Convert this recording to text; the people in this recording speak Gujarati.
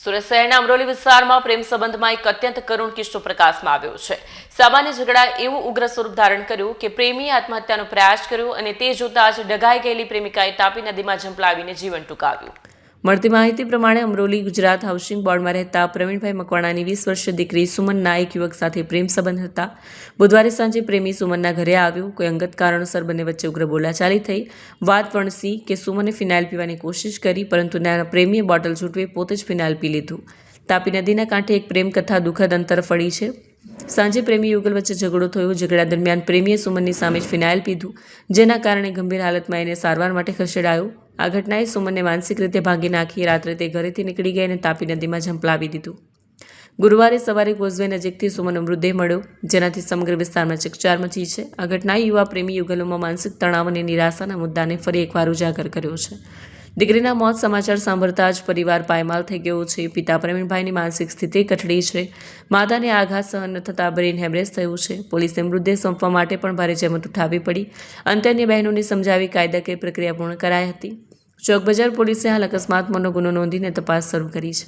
સુરત શહેરના અમરોલી વિસ્તારમાં પ્રેમ સંબંધમાં એક અત્યંત કરુણ કિસ્સો પ્રકાશમાં આવ્યો છે। સામાન્ય ઝઘડા એવું ઉગ્ર સ્વરૂપ ધારણ કર્યું કે પ્રેમીએ આત્મહત્યાનો પ્રયાસ કર્યો અને તે જોતા જ ડઘાઈ ગયેલી પ્રેમિકાએ તાપી નદીમાં ઝંપલાવીને જીવન ટૂંકાવ્યું। મળતી માહિતી પ્રમાણે અમરોલી ગુજરાત હાઉસિંગ બોર્ડમાં રહેતા પ્રવીણભાઈ મકવાણાની 20 વર્ષીય દીકરી સુમનના એક યુવક સાથે પ્રેમ સંબંધ હતા। બુધવારે સાંજે પ્રેમી સુમનના ઘરે આવ્યો। કોઈ અંગત કારણોસર બંને વચ્ચે ઉગ્ર બોલાચાલી થઈ। વાત વણસી કે સુમને ફિનાઇલ પીવાની કોશિશ કરી, પરંતુ નાના પ્રેમીએ બોટલ છૂટવી પોતે જ ફિનાઇલ પી લીધું। તાપી નદીના કાંઠે એક પ્રેમ કથા દુઃખદ અંતર ફળી છે। સાંજે પ્રેમી યુગલ વચ્ચે ઝઘડો થયો। ઝઘડા દરમિયાન પ્રેમીએ સુમનની સામે જ ફિનાઇલ પીધું, જેના કારણે ગંભીર હાલતમાં એને સારવાર માટે ખસેડાયો। આ ઘટનાએ સુમનને માનસિક રીતે ભાંગી નાખી। રાત્રે તે ઘરેથી નીકળી ગઈ અને તાપી નદીમાં ઝંપલાવી દીધું। ગુરુવારે સવારે કોઝવે નજીકથી સુમનનો મૃતદેહ મળ્યો, જેનાથી સમગ્ર વિસ્તારમાં ચકચાર મચી છે। આ ઘટનાએ યુવા પ્રેમી યુગલોમાં માનસિક તણાવ અને નિરાશાના મુદ્દાને ફરી એકવાર ઉજાગર કર્યો છે। દીકરીના મોત સમાચાર સાંભળતા જ પરિવાર પાયમાલ થઈ ગયો છે। પિતા પ્રવીણભાઈની માનસિક સ્થિતિ કથળી છે। માતાને આઘાત સહન ન થતાં બ્રેઇન હેમરેજ થયું છે। પોલીસે મૃતદેહ સોંપવા માટે પણ ભારે જહેમત ઉઠાવવી પડી। અંતે અન્ય બહેનોને સમજાવી કાયદાકીય પ્રક્રિયા પૂર્ણ કરાઈ હતી। ચોક બજાર પોલીસે હાલ અકસ્માતનો ગુનો નોંધીને તપાસ શરૂ કરી છે।